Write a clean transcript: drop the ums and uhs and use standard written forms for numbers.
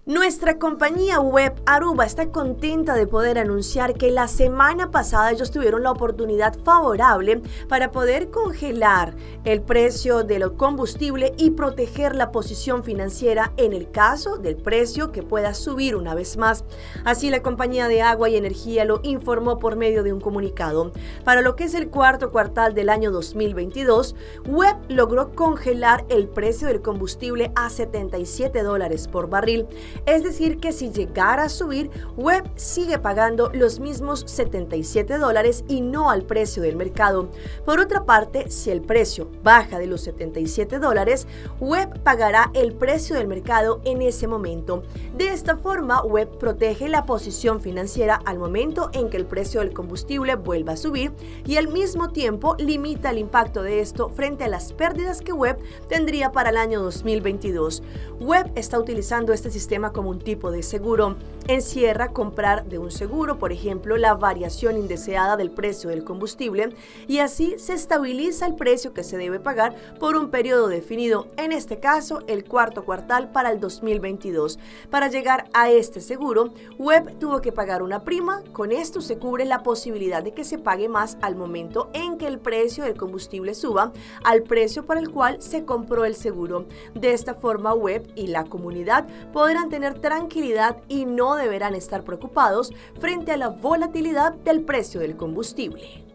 Nuestra compañía web Aruba está contenta de poder anunciar que la semana pasada ellos tuvieron la oportunidad favorable para poder congelar el precio del combustible y proteger la posición financiera en el caso del precio que pueda subir una vez más. Así la compañía de agua y energía lo informó por medio de un comunicado. Para lo que es el cuarto cuartal del año 2022, Web logró congelar el precio del combustible a $77 por barril. Es decir, que si llegara a subir, Web sigue pagando los mismos $77 y no al precio del mercado. Por otra parte, si el precio baja de los $77, Web pagará el precio del mercado en ese momento. De esta forma, Web protege la posición financiera al momento en que el precio del combustible vuelva a subir y al mismo tiempo limita el impacto de esto frente a las pérdidas que Web tendría para el año 2022. Web está utilizando este sistema como un tipo de seguro. Encierra comprar de un seguro, por ejemplo, la variación indeseada del precio del combustible, y así se estabiliza el precio que se debe pagar por un periodo definido, en este caso el cuarto cuartal para el 2022. Para llegar a este seguro, Web tuvo que pagar una prima. Con esto se cubre la posibilidad de que se pague más al momento en que el precio del combustible suba al precio para el cual se compró el seguro. De esta forma, Web y la comunidad podrán tener tranquilidad y no deberán estar preocupados frente a la volatilidad del precio del combustible.